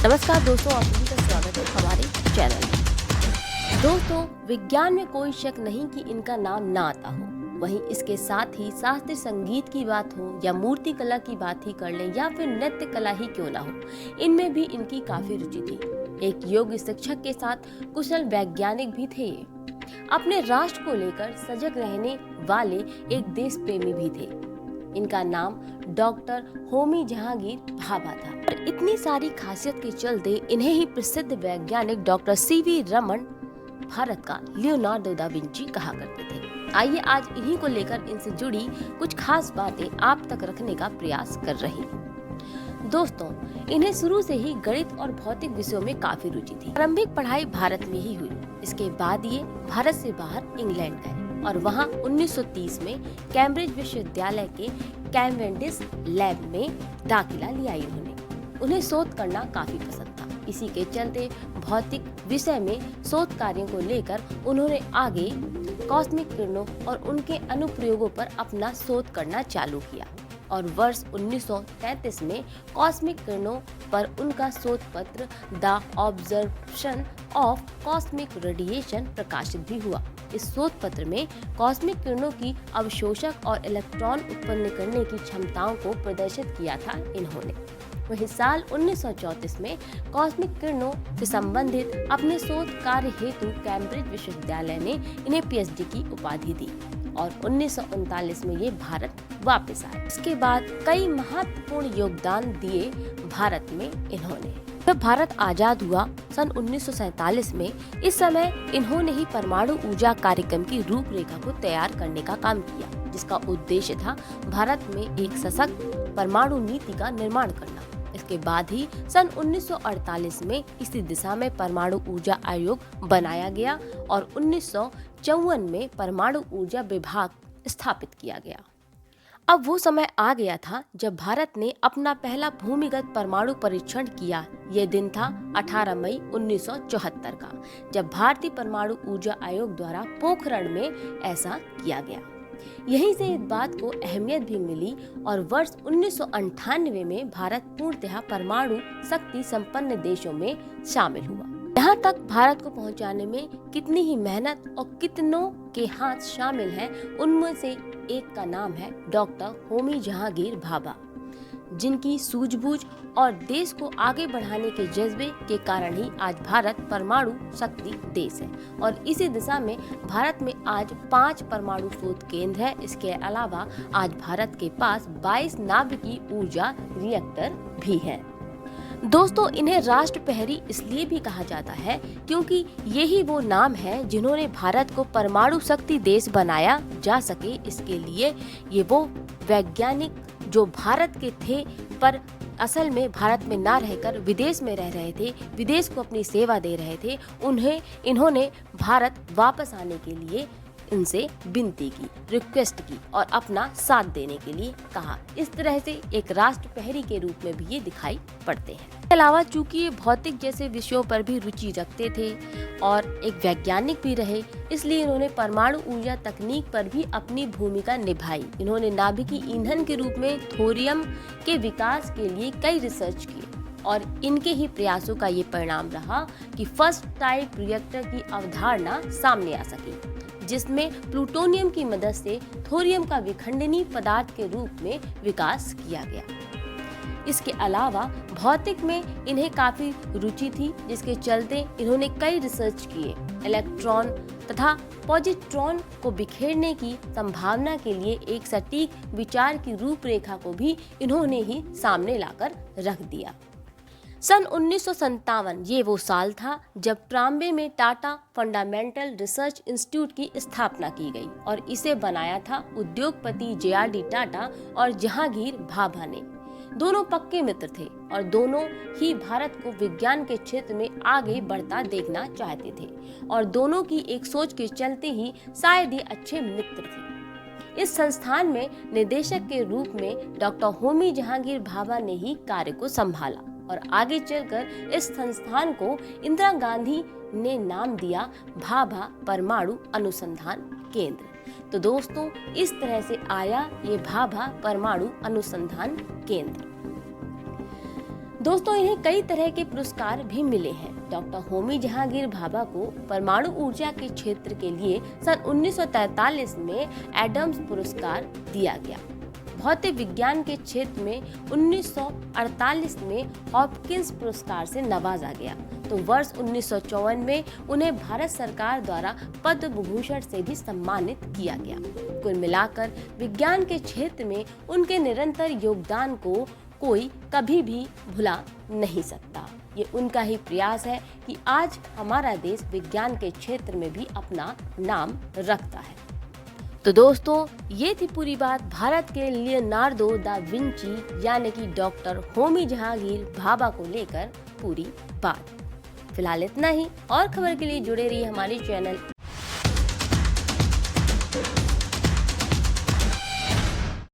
नमस्कार दोस्तों, आप सभी का स्वागत है हमारे चैनल में। दोस्तों, विज्ञान में कोई शक नहीं कि इनका नाम ना आता हो। वहीं इसके साथ ही शास्त्रीय संगीत की बात हो या मूर्ति कला की बात ही कर लें या फिर नृत्य कला ही क्यों ना हो, इनमें भी इनकी काफी रुचि थी। एक योग शिक्षक के साथ कुशल वैज्ञानिक भी थे। अपने राष्ट्र को लेकर सजग रहने वाले एक देश प्रेमी भी थे। इनका नाम डॉक्टर होमी जहांगीर भाभा था। और इतनी सारी खासियत के चलते इन्हें ही प्रसिद्ध वैज्ञानिक डॉक्टर सीवी रमन भारत का लियोनार्डो दा विंची कहा करते थे। आइए आज इन्हीं को लेकर इनसे जुड़ी कुछ खास बातें आप तक रखने का प्रयास कर रही हूँ। दोस्तों, इन्हें शुरू से ही गणित और भौतिक विषयों में काफी रुचि थी। प्रारंभिक पढ़ाई भारत में ही हुई। इसके बाद ये भारत से बाहर इंग्लैंड गए और वहाँ 1930 में कैम्ब्रिज विश्वविद्यालय के कैवेंडिश लैब में दाखिला लिया उन्हें शोध करना काफी पसंद था। इसी के चलते भौतिक विषय में शोध कार्यों को लेकर उन्होंने आगे कॉस्मिक किरणों और उनके अनुप्रयोगों पर अपना शोध करना चालू किया और वर्ष 1933 में कॉस्मिक किरणों पर उनका शोध पत्र the observation of cosmic radiation प्रकाशित भी हुआ। इस शोध पत्र में कॉस्मिक किरणों की अवशोषक और इलेक्ट्रॉन उत्पन्न करने की क्षमताओं को प्रदर्शित किया था इन्होंने। वहीं साल 1934 में कॉस्मिक किरणों से संबंधित अपने शोध कार्य हेतु कैम्ब्रिज विश्वविद्यालय ने इन्हें पीएचडी की उपाधि दी और 1939 में ये भारत वापस आए। इसके बाद कई महत्वपूर्ण योगदान दिए भारत में इन्होंने। जब भारत आजाद हुआ सन 1947 में, इस समय इन्होंने ही परमाणु ऊर्जा कार्यक्रम की रूपरेखा को तैयार करने का काम किया, जिसका उद्देश्य था भारत में एक सशक्त परमाणु नीति का निर्माण करना। इसके बाद ही सन 1948 में इसी दिशा में परमाणु ऊर्जा आयोग बनाया गया और 1954 में परमाणु ऊर्जा विभाग स्थापित किया गया। अब वो समय आ गया था जब भारत ने अपना पहला भूमिगत परमाणु परीक्षण किया। ये दिन था 18 मई 1974 का, जब भारतीय परमाणु ऊर्जा आयोग द्वारा पोखरण में ऐसा किया गया। यहीं से इस बात को अहमियत भी मिली और वर्ष 1998 में भारत पूर्णतः परमाणु शक्ति संपन्न देशों में शामिल हुआ। यहाँ तक भारत को पहुँचाने में कितनी ही मेहनत और कितनों के हाथ शामिल हैं, उनमें से एक का नाम है डॉक्टर होमी जहांगीर भाभा, जिनकी सूझबूझ और देश को आगे बढ़ाने के जज्बे के कारण ही आज भारत परमाणु शक्ति देश है और इसी दिशा में भारत में आज 5 परमाणु शोध केंद्र है। इसके अलावा आज भारत के पास 22 नाभिकीय ऊर्जा रिएक्टर भी है। दोस्तों, इन्हें राष्ट्र प्रहरी इसलिए भी कहा जाता है क्योंकि यही वो नाम है जिन्होंने भारत को परमाणु शक्ति देश बनाया जा सके। इसके लिए ये वो वैज्ञानिक जो भारत के थे पर असल में भारत में ना रहकर विदेश में रह रहे थे, विदेश को अपनी सेवा दे रहे थे, इन्होंने भारत वापस आने के लिए इनसे विनती की, रिक्वेस्ट की और अपना साथ देने के लिए कहा। इस तरह से एक राष्ट्र प्रहरी के रूप में भी ये दिखाई पड़ते हैं। इसके अलावा चूंकि ये भौतिक जैसे विषयों पर भी रुचि रखते थे और एक वैज्ञानिक भी रहे, इसलिए इन्होंने परमाणु ऊर्जा तकनीक पर भी अपनी भूमिका निभाई। इन्होंने नाभिकीय ईंधन के रूप में थोरियम के विकास के लिए कई रिसर्च किए और इनके ही प्रयासों का ये परिणाम रहा कि फर्स्ट टाइप रिएक्टर की अवधारणा सामने आ सकी, जिसमें प्लूटोनियम की मदद से थोरियम का विखंडनीय पदार्थ के रूप में विकास किया गया। इसके अलावा भौतिक में इन्हें काफी रुचि थी, जिसके चलते इन्होंने कई रिसर्च किए। इलेक्ट्रॉन तथा पॉजिट्रॉन को बिखेरने की संभावना के लिए एक सटीक विचार की रूपरेखा को भी इन्होंने ही सामने लाकर रख दिया। सन 1957 ये वो साल था जब ट्राम्बे में टाटा फंडामेंटल रिसर्च इंस्टीट्यूट की स्थापना की गई और इसे बनाया था उद्योगपति JRD टाटा और जहांगीर भाभा ने। दोनों पक्के मित्र थे और दोनों ही भारत को विज्ञान के क्षेत्र में आगे बढ़ता देखना चाहते थे और दोनों की एक सोच के चलते ही शायद ये अच्छे मित्र थे। इस संस्थान में निदेशक के रूप में डॉक्टर होमी जहांगीर भाभा ने ही कार्य को संभाला और आगे चलकर इस संस्थान को इंदिरा गांधी ने नाम दिया भाभा परमाणु अनुसंधान केंद्र। तो दोस्तों, इस तरह से आया ये भाभा परमाणु अनुसंधान केंद्र। दोस्तों, इन्हें कई तरह के पुरस्कार भी मिले हैं। डॉक्टर होमी जहांगीर भाभा को परमाणु ऊर्जा के क्षेत्र के लिए सन 1943 में एडम्स पुरस्कार दिया गया। भौतिक विज्ञान के क्षेत्र में 1948 में हॉपकिंस पुरस्कार से नवाजा गया, तो वर्ष 1954 में उन्हें भारत सरकार द्वारा पद्म भूषण से भी सम्मानित किया गया। कुल मिलाकर विज्ञान के क्षेत्र में उनके निरंतर योगदान को कोई कभी भी भुला नहीं सकता। ये उनका ही प्रयास है कि आज हमारा देश विज्ञान के क्षेत्र में भी अपना नाम रखता है। तो दोस्तों, ये थी पूरी बात भारत के लियोनार्डो दा विंची यानी कि डॉक्टर होमी जहांगीर भाभा को लेकर पूरी बात। फिलहाल इतना ही, और खबर के लिए जुड़े रहिए हमारे चैनल